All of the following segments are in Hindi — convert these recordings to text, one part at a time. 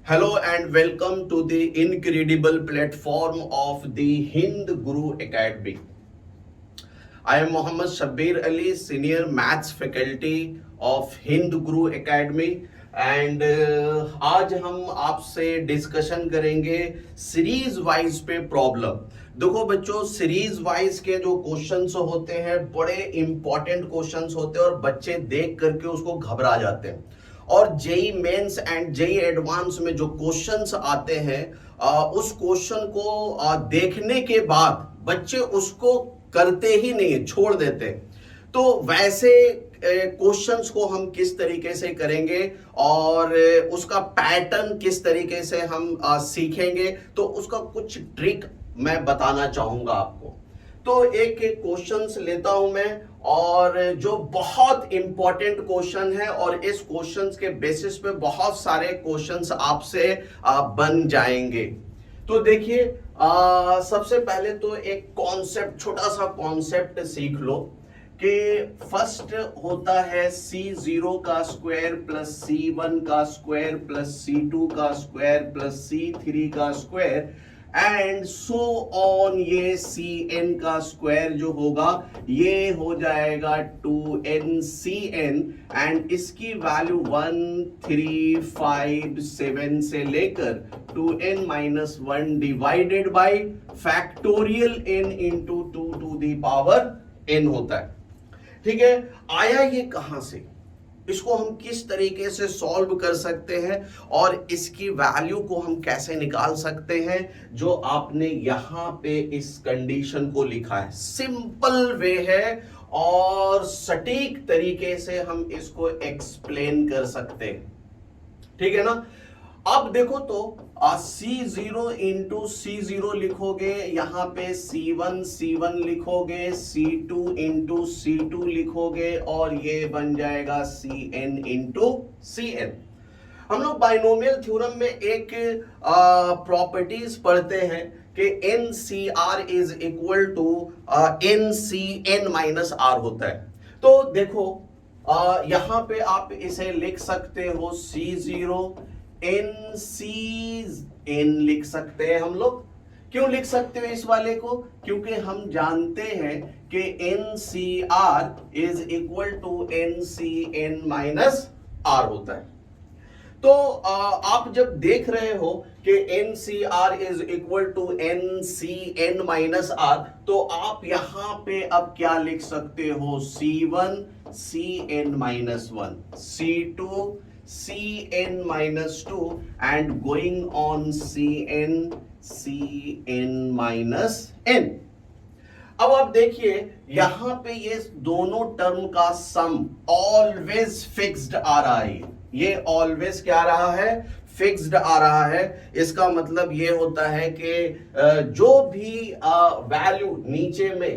Hello and welcome to the incredible platform of the Hind Guru Academy. I am Mohammad Shabbir Ali, Senior Maths Faculty of Hind Guru Academy and आज हम आपसे डिस्कशन करेंगे सीरीज वाइज पे प्रॉब्लम। देखो बच्चों, सीरीज वाइज के जो क्वेश्चंस होते हैं बड़े इंपॉर्टेंट क्वेश्चंस होते हैं और बच्चे देख करके उसको घबरा जाते हैं। और JEE mains and JEE advance में जो क्वेश्चंस आते हैं उस क्वेश्चन को देखने के बाद बच्चे उसको करते ही नहीं, छोड़ देते हैं। तो वैसे क्वेश्चंस को हम किस तरीके से करेंगे और उसका पैटर्न किस तरीके से हम सीखेंगे, तो उसका कुछ ट्रिक मैं बताना चाहूंगा आपको। तो एक एक क्वेश्चंस लेता हूं मैं, और जो बहुत इंपॉर्टेंट क्वेश्चन है और इस क्वेश्चंस के बेसिस पे बहुत सारे क्वेश्चंस आपसे बन जाएंगे। तो देखिए, सबसे पहले तो एक कॉन्सेप्ट, छोटा सा कॉन्सेप्ट सीख लो कि फर्स्ट होता है C0 का स्क्वायर प्लस C1 का स्क्वायर प्लस C2 का स्क्वायर प्लस C3 का स्क्वायर एंड सो ऑन। ये Cn का स्क्वायर जो होगा ये हो जाएगा 2nCn एंड इसकी वैल्यू 1, 3, 5, 7 से लेकर 2n-1 divided by factorial n into 2 to the power n होता है। ठीक है, आया ये कहां से, इसको हम किस तरीके से सॉल्व कर सकते हैं और इसकी वैल्यू को हम कैसे निकाल सकते हैं, जो आपने यहां पे इस कंडीशन को लिखा है। सिंपल वे है और सटीक तरीके से हम इसको एक्सप्लेन कर सकते हैं। ठीक है ना। अब देखो तो C0 इंटू C0 लिखोगे, यहां पे C1 लिखोगे, C2 इंटू C2 लिखोगे और ये बन जाएगा Cn इंटू Cn। हम लोग बाइनोमियल थ्योरम में एक प्रॉपर्टीज पढ़ते हैं कि NCR is equal to NCn minus R होता है। तो देखो यहां पे आप इसे लिख सकते हो C0 NCn लिख सकते हैं हम लोग। क्यों लिख सकते हो इस वाले को? क्योंकि हम जानते हैं कि NCR is equal to NCn minus R होता है। तो आप जब देख रहे हो कि NCR is equal to NCn minus R, तो आप यहां पे अब क्या लिख सकते हो? C1 Cn minus 1, C2 Cn minus 2 and going on Cn minus n। अब आप देखिए यहां पे ये दोनों टर्म का सम ऑलवेज फिक्स्ड आ रहा है। ये ऑलवेज क्या आ रहा है? फिक्स्ड आ रहा है। इसका मतलब ये होता है कि जो भी वैल्यू नीचे में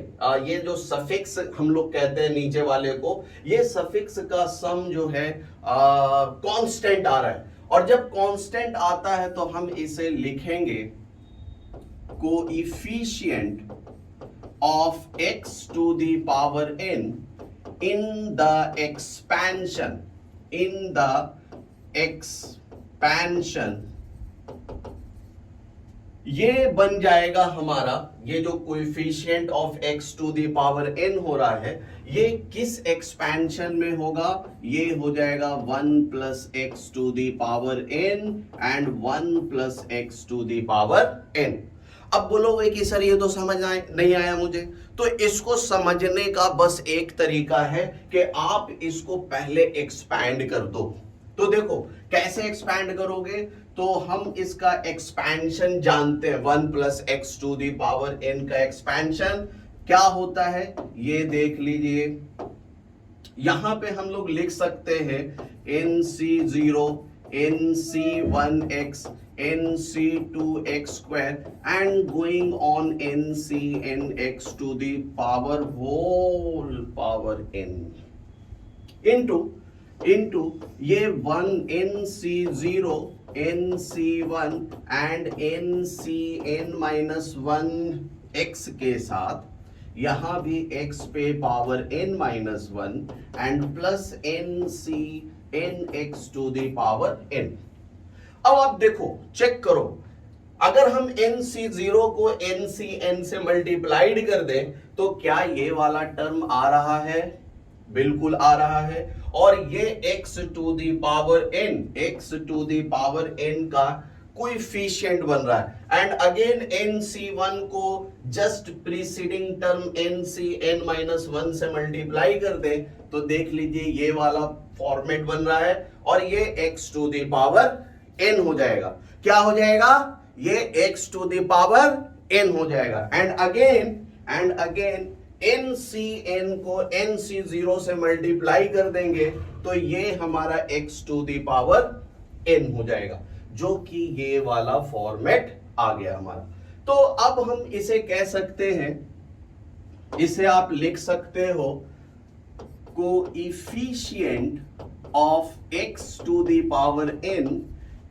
ये जो सफिक्स हम लोग कहते हैं नीचे वाले को, ये सफिक्स का सम जो है कांस्टेंट आ रहा है। और जब कांस्टेंट आता है तो हम इसे लिखेंगे coefficient of x to the power n in the expansion, in the expansion. ये बन जाएगा हमारा, ये जो coefficient of x to the power n हो रहा है, ये किस एक्सपेंशन में होगा? ये हो जाएगा 1 plus x to the power n and 1 plus x to the power n। अब बोलोगे कि सर ये तो समझ नहीं आया मुझे। तो इसको समझने का बस एक तरीका है कि आप इसको पहले एक्सपैंड कर दो। तो देखो कैसे एक्सपैंड करोगे, तो हम इसका एक्सपेंशन जानते हैं। 1 plus x to the power n का एक्सपेंशन क्या होता है ये देख लीजिए। यहां पे हम लोग लिख सकते हैं NC0 NC1x NC2x square and going on NCnx to the power whole power n into ये 1 NC0 NC1 and NCn minus 1 x के साथ यहां भी x पे power n minus 1 and plus NCnx to the power n। अब आप देखो, चेक करो, अगर हम NC0 को NCN से मल्टीप्लाइड कर दें तो क्या ये वाला टर्म आ रहा है? बिल्कुल आ रहा है। और ये x to the power n का कोएफिशिएंट बन रहा है। एंड अगेन NC1 को जस्ट प्रीसीडिंग टर्म NCN-1 से मल्टीप्लाई कर दे तो देख लीजिए ये वाला फॉर्मेट बन रहा है और ये x to the power n हो जाएगा। क्या हो जाएगा? ये x to the power n हो जाएगा। एंड अगेन NCN को NC0 से मल्टीप्लाई कर देंगे तो ये हमारा x to the power n हो जाएगा, जो कि ये वाला फॉर्मेट आ गया हमारा। तो अब हम इसे कह सकते हैं, इसे आप लिख सकते हो coefficient of x to the power n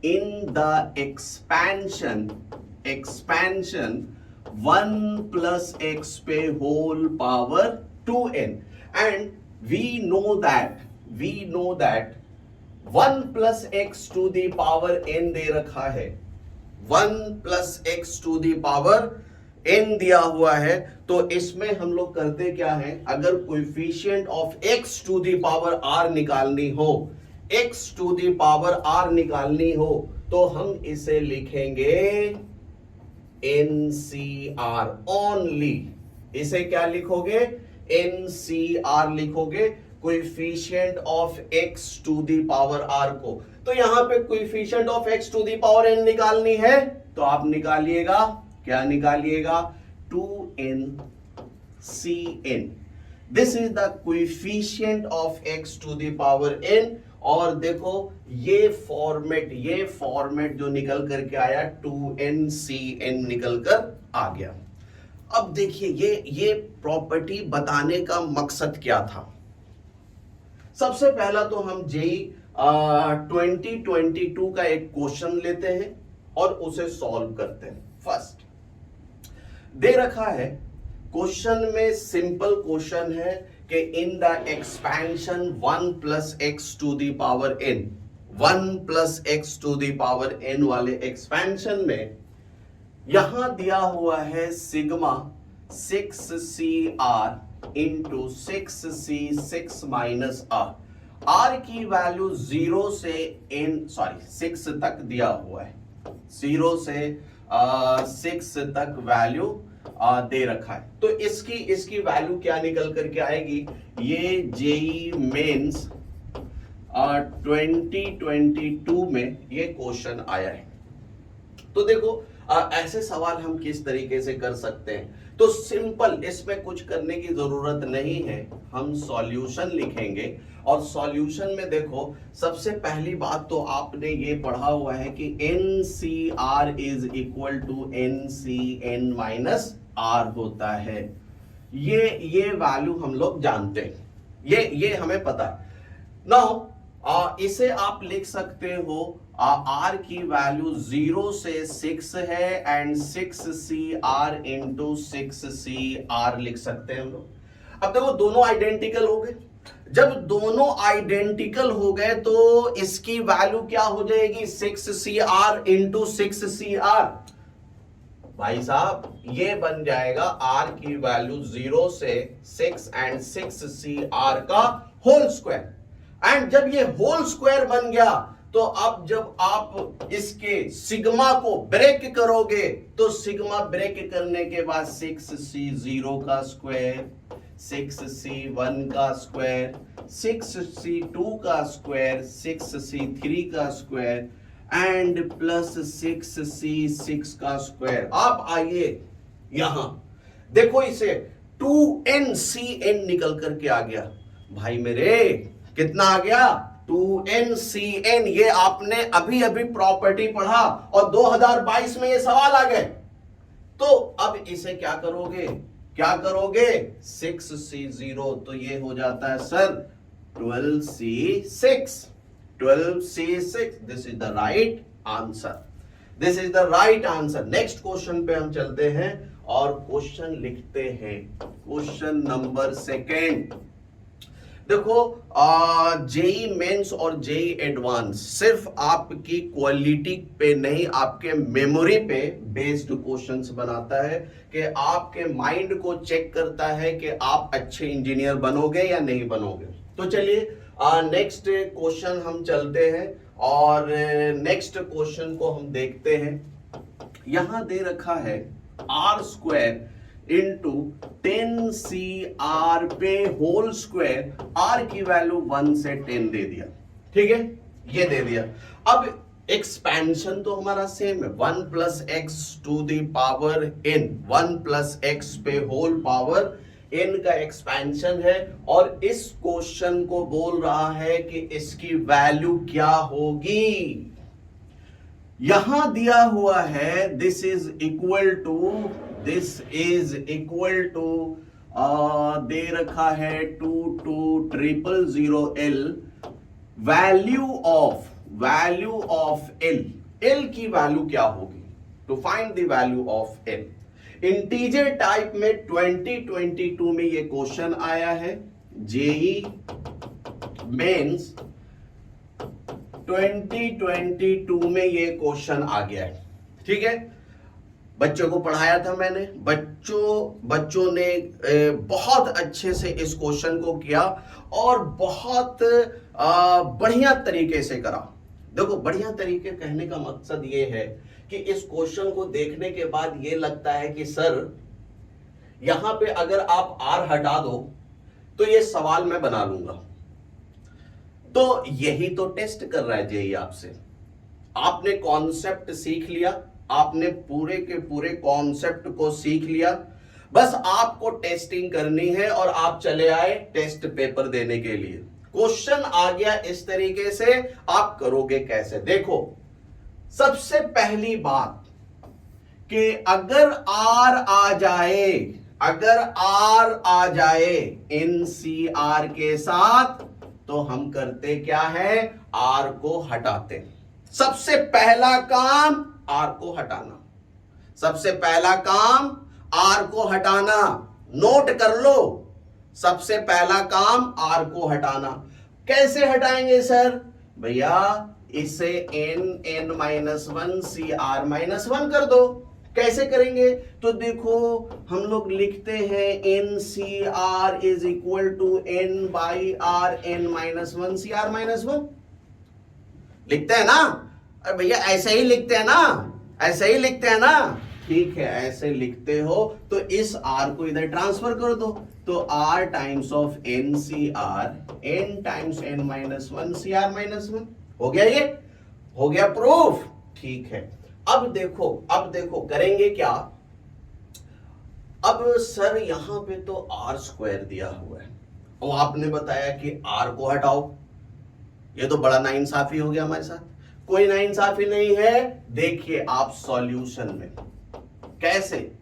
in the expansion 1 plus x पे whole power 2n। And we know that 1 plus x to the power n दे रखा है, 1 plus x to the power n दिया हुआ है। तो इसमें हम लोग करते क्या है, अगर coefficient of x to the power r निकालनी हो, x to the power r निकालनी हो तो हम इसे लिखेंगे NCR ओनली। इसे क्या लिखोगे? NCR लिखोगे, coefficient of x to the power r को। तो यहां पे coefficient of x to the power n निकालनी है तो आप निकालिएगा, क्या निकालिएगा? 2NCN। This is the coefficient of x to the power n। और देखो ये फॉर्मेट जो निकल करके आया 2NCN निकल कर आ गया। अब देखिए ये प्रॉपर्टी बताने का मकसद क्या था। सबसे पहला तो हम जेई 2022 का एक क्वेश्चन लेते हैं और उसे सॉल्व करते हैं। फर्स्ट दे रखा है क्वेश्चन में, सिंपल क्वेश्चन है कि in the expansion 1 plus x to the power n, 1 plus x to the power n वाले एक्सपेंशन में यहां दिया हुआ है sigma 6CR into 6C6 minus R की वैल्यू 0 से 6 तक दिया हुआ है, 0 से 6 तक वैल्यू दे रखा है। तो इसकी वैल्यू क्या निकल करके आएगी? ये जेई मेंस 2022 में ये क्वेश्चन आया है। तो देखो ऐसे सवाल हम किस तरीके से कर सकते हैं। तो सिंपल, इसमें कुछ करने की जरूरत नहीं है, हम सॉल्यूशन लिखेंगे। और सॉल्यूशन में देखो, सबसे पहली बात तो आपने ये पढ़ा हुआ है कि NCR is equal to NCN minus R होता है। ये वैल्यू हम लोग जानते हैं, ये हमें पता है। नाउ इसे आप लिख सकते हो, R की वैल्यू 0 से 6 है एंड 6CR इंटू 6CR लिख सकते हैं हम लोग। अब देखो दोनों आइडेंटिकल हो गए, जब दोनों आइडेंटिकल हो गए तो इसकी वैल्यू क्या हो जाएगी? 6CR into 6CR। भाई साहब ये बन जाएगा R की वैल्यू 0 से 6 एंड 6CR का होल स्क्वायर। एंड जब ये होल स्क्वायर बन गया तो अब जब आप इसके सिग्मा को ब्रेक करोगे तो सिग्मा ब्रेक करने के बाद 6C0 का स्क्वायर, 6C1 का स्क्वायर, 6C2 का स्क्वायर, 6C3 का स्क्वायर एंड प्लस 6C6 का स्क्वायर। आप आइए यहां देखो, इसे 2NCN निकल करके आ गया। भाई मेरे कितना आ गया? 2NCN। ये आपने अभी अभी प्रॉपर्टी पढ़ा और 2022 में ये सवाल आ गए। तो अब इसे क्या करोगे? 6C0 तो ये हो जाता है sir 12C6। 12C6, this is the right answer. Next question पे हम चलते हैं और क्वेश्चन लिखते हैं। Question number 2। देखो, जेई मेंस और जेई एडवांस सिर्फ आपकी क्वालिटी पे नहीं, आपके मेमोरी पे बेस्ड क्वेश्चंस बनाता है, कि आपके माइंड को चेक करता है कि आप अच्छे इंजीनियर बनोगे या नहीं बनोगे। तो चलिए नेक्स्ट क्वेश्चन हम चलते हैं, और नेक्स्ट क्वेश्चन को हम देखते हैं। यहां दे रखा है आर स्क्वायर इंटू 10 CR पे होल स्क्वायर, आर की वैल्यू 1 से 10 दे दिया, ठीक है, ये दे दिया। अब एक्सपेंशन तो हमारा सेम है, 1 plus x to the power n, 1 plus x पे होल पावर n का एक्सपेंशन है, और इस क्वेश्चन को बोल रहा है कि इसकी वैल्यू क्या होगी। यहां दिया हुआ है दिस इज इक्वल टू दे रखा है 22000L, वैल्यू ऑफ L की वैल्यू क्या होगी, to find the value of L। Integer type में 2022 में ये क्वेश्चन आया है, जेई मेंस 2022 में ये क्वेश्चन आ गया है, ठीक है। बच्चों को पढ़ाया था मैंने, बच्चों ने बहुत अच्छे से इस क्वेश्चन को किया, और बहुत बढ़िया तरीके से करा। देखो, बढ़िया तरीके कहने का मकसद ये है कि इस क्वेश्चन को देखने के बाद ये लगता है कि सर यहां पे अगर आप आर हटा दो तो ये सवाल मैं बना लूंगा। तो यही तो टेस्ट कर रहा है जेई आपसे। आपने कॉन्सेप्ट सीख लिया, आपने पूरे के पूरे कॉन्सेप्ट को सीख लिया, बस आपको टेस्टिंग करनी है, और आप चले आए टेस्ट पेपर देने के लिए। क्वेश्चन आ गया इस तरीके से, आप करोगे कैसे। देखो, सबसे पहली बात कि अगर आर आ जाए एनसीआर के साथ, तो हम करते क्या है, आर को हटाते। सबसे पहला काम आर को हटाना, सबसे पहला काम आर को हटाना, नोट कर लो, सबसे पहला काम आर को हटाना। कैसे हटाएंगे सर? भैया इसे n-1 CR-1 कर दो। कैसे करेंगे? तो देखो, हम लोग लिखते हैं NCR is equal to n/r n-1 CR-1, लिखते हैं ना? अरे भैया ऐसे ही लिखते हैं ना, ऐसे ही लिखते हैं ना, ठीक है, ऐसे लिखते हो तो इस r को इधर ट्रांसफर कर दो, तो r times of NCR n times n-1 CR-1 हो गया। ये हो गया प्रूफ, ठीक है। अब देखो करेंगे क्या। अब सर यहां पे तो आर स्क्वायर दिया हुआ है, और आपने बताया कि आर को हटाओ। ये तो बड़ा नाइंसाफी हो गया हमारे साथ। कोई नाइंसाफी नहीं है, देखिए आप सॉल्यूशन में कैसे।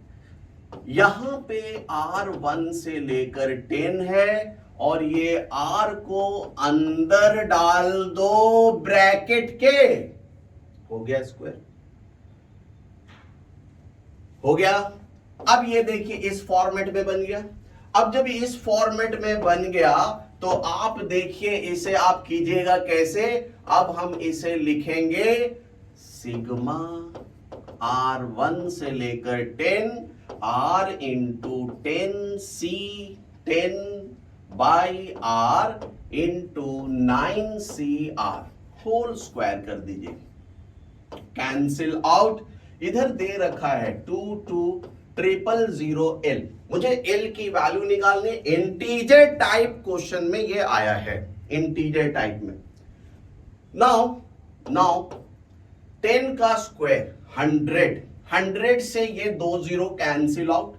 यहां पे R1 से लेकर 10 है, और ये R को अंदर डाल दो ब्रैकेट के, हो गया स्क्वायर, हो गया। अब ये देखिए इस फॉर्मेट में बन गया। अब जब इस फॉर्मेट में बन गया तो आप देखिए इसे आप कीजिएगा कैसे। अब हम इसे लिखेंगे सिग्मा R1 से लेकर 10 R into 10C 10 by R into 9CR whole square कर दीजिए, कैंसिल आउट। इधर दे रखा है 22000L, मुझे L की वैल्यू निकालनी। इंटीजर टाइप क्वेश्चन में ये आया है, इंटीजर टाइप में। नाउ 10 का स्क्वायर 100 से ये 2 0 कैंसिल आउट।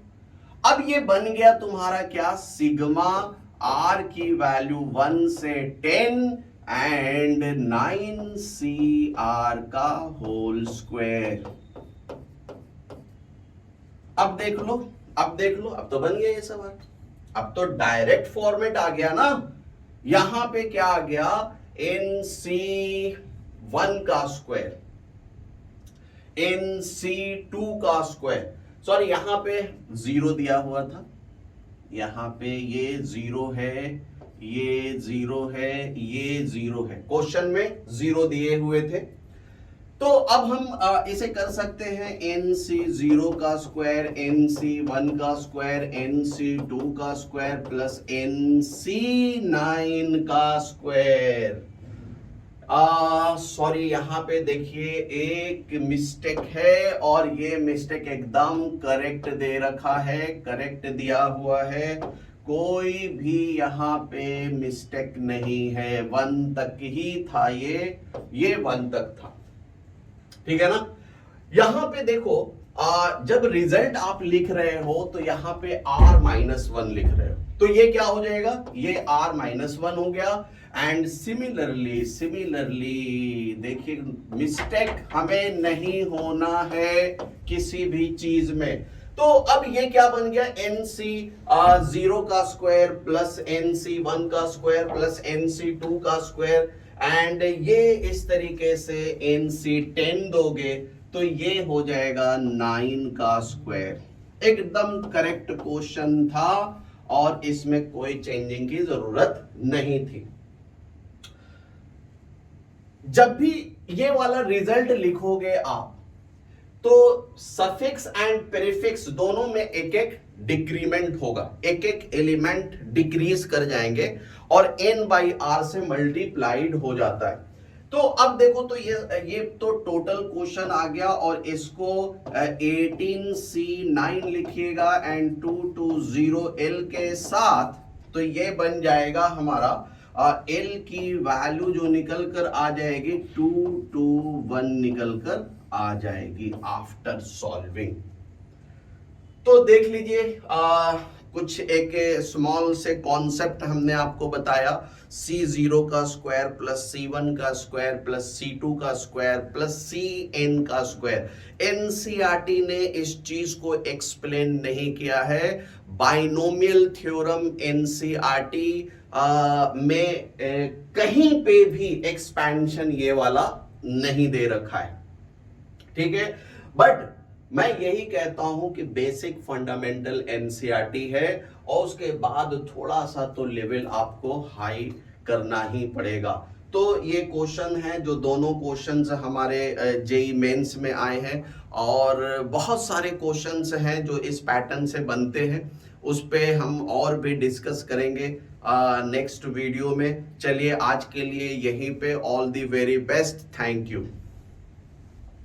अब ये बन गया तुम्हारा क्या, सिग्मा R की वैल्यू 1 से 10 एंड 9CR का होल स्क्वायर। अब देख लो, अब तो बन गया ये सवाल। अब तो डायरेक्ट फॉर्मेट आ गया ना। यहां पे क्या आ गया, NC1 का स्क्वायर, NC2 का स्क्वायर। सॉरी, यहां पे 0 दिया हुआ था, यहां पे ये 0 है, ये 0 है, ये 0 है, क्वेश्चन में 0 दिए हुए थे। तो अब हम इसे कर सकते हैं NC0 का स्क्वायर, NC1 का स्क्वायर, NC2 का स्क्वायर प्लस NC9 का स्क्वायर। सॉरी, यहाँ पे देखिए एक मिस्टेक है और ये मिस्टेक एकदम करेक्ट दे रखा है, करेक्ट दिया हुआ है, कोई भी यहाँ पे मिस्टेक नहीं है, 1 तक ही था, ये 1 तक था, ठीक है ना। यहां पे देखो जब रिजल्ट आप लिख रहे हो तो यहां पे R-1 लिख रहे हो, तो ये क्या हो जाएगा, ये R-1 हो गया। एंड सिमिलरली देखिए मिस्टेक हमें नहीं होना है किसी भी चीज में। तो अब ये क्या बन गया, NC0 का स्क्वायर प्लस NC1 का स्क्वायर प्लस NC2 का स्क्वायर, एंड ये इस तरीके से NC10 दोगे तो ये हो जाएगा 9 का स्क्वायर। एकदम करेक्ट क्वेश्चन था और इसमें कोई चेंजिंग की जरूरत नहीं थी। जब भी ये वाला रिजल्ट लिखोगे आप तो सफिक्स एंड प्रीफिक्स दोनों में एक एक डिक्रीमेंट होगा, एक एक एलिमेंट डिक्रीज कर जाएंगे और n/r से मल्टीप्लाइड हो जाता है। तो अब देखो, तो ये तो टोटल क्वेश्चन आ गया और इसको 18C9 लिखिएगा एंड 220L के साथ, तो ये बन जाएगा हमारा L की वैल्यू जो निकल कर आ जाएगी 221 निकल कर आ जाएगी आफ्टर सॉल्विंग। तो देख लीजिए कुछ एक स्मॉल से कॉन्सेप्ट हमने आपको बताया, C0 का स्क्वायर प्लस C1 का स्क्वायर प्लस C2 का स्क्वायर प्लस CN का स्क्वायर। NCERT ने इस चीज को एक्सप्लेन नहीं किया है। बाइनोमियल थ्योरम NCERT में कहीं पे भी एक्सपेंशन ये वाला नहीं दे रखा है, ठीक है। बट मैं यही कहता हूं कि बेसिक फंडामेंटल NCERT है और उसके बाद थोड़ा सा तो लेवल आपको हाई करना ही पड़ेगा। तो ये क्वेश्चन है जो दोनों क्वेश्चंस हमारे जेई मेंस में आए हैं और बहुत सारे क्वेश्चंस हैं जो इस पैटर्न से बनते हैं, उस पे हम और भी डिस्कस करेंगे नेक्स्ट वीडियो में। चलिए आज के लिए यहीं पे, all the very best, thank you.